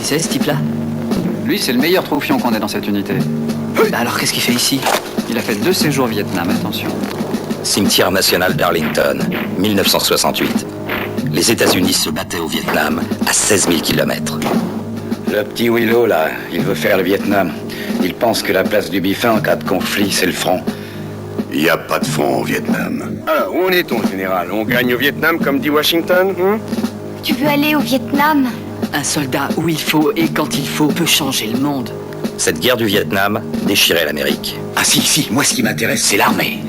c'est, ce type-là? Lui, c'est le meilleur troufion qu'on ait dans cette unité. Bah alors, qu'est-ce qu'il fait ici? Il a fait 2 séjours au Vietnam, attention. Cimetière national d'Arlington, 1968. Les États-Unis se battaient au Vietnam à 16 000 km. Le petit Willow, là, il veut faire le Vietnam. Il pense que la place du Biffin en cas de conflit, c'est le front. Il n'y a pas de front au Vietnam. Alors, où en est-on, général? On gagne au Vietnam, comme dit Washington, hein? Tu veux aller au Vietnam? Un soldat où il faut et quand il faut peut changer le monde. Cette guerre du Vietnam déchirait l'Amérique. Ah si, moi ce qui m'intéresse, c'est l'armée.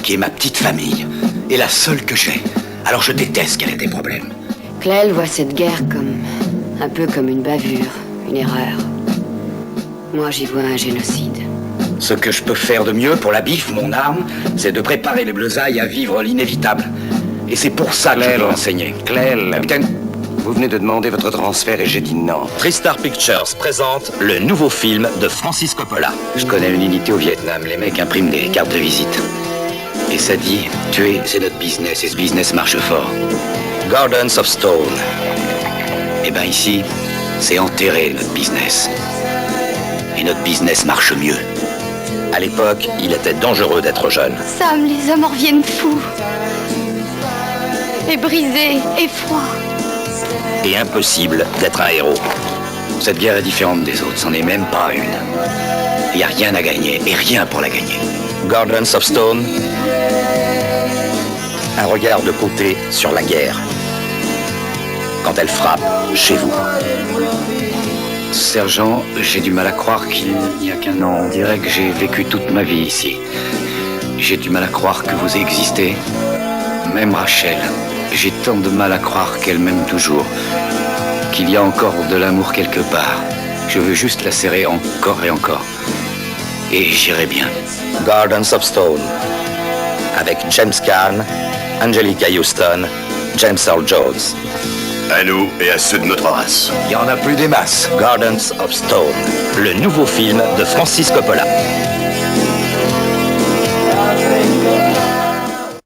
Qui est ma petite famille. Et la seule que j'ai. Alors je déteste qu'elle ait des problèmes. Clell voit cette guerre comme... un peu comme une bavure, une erreur. Moi, j'y vois un génocide. Ce que je peux faire de mieux pour la BIF, mon arme, c'est de préparer les bleusailles à vivre l'inévitable. Et c'est pour ça que je dois enseigner. Clell, capitaine, vous venez de demander votre transfert et j'ai dit non. TriStar Pictures présente le nouveau film de Francis Coppola. Je connais une unité au Vietnam, les mecs impriment des cartes de visite. Et ça dit, tuer, c'est notre business, et ce business marche fort. Gardens of Stone. Et ben ici, c'est enterrer notre business. Et notre business marche mieux. À l'époque, il était dangereux d'être jeune. Sam, les hommes en reviennent fous. Et brisés, et froids. Et impossible d'être un héros. Cette guerre est différente des autres, c'en est même pas une. Il n'y a rien à gagner, et rien pour la gagner. Gardens of Stone. Un regard de côté sur la guerre. Quand elle frappe chez vous. Sergent, j'ai du mal à croire qu'il n'y a qu'un an. On dirait que j'ai vécu toute ma vie ici. J'ai du mal à croire que vous existez. Même Rachel. J'ai tant de mal à croire qu'elle m'aime toujours. Qu'il y a encore de l'amour quelque part. Je veux juste la serrer encore et encore. Et j'irai bien. Gardens of Stone. Avec James Caan, Angelica Houston, James Earl Jones. À nous et à ceux de notre race. Il y en a plus des masses. Gardens of Stone. Le nouveau film de Francis Coppola.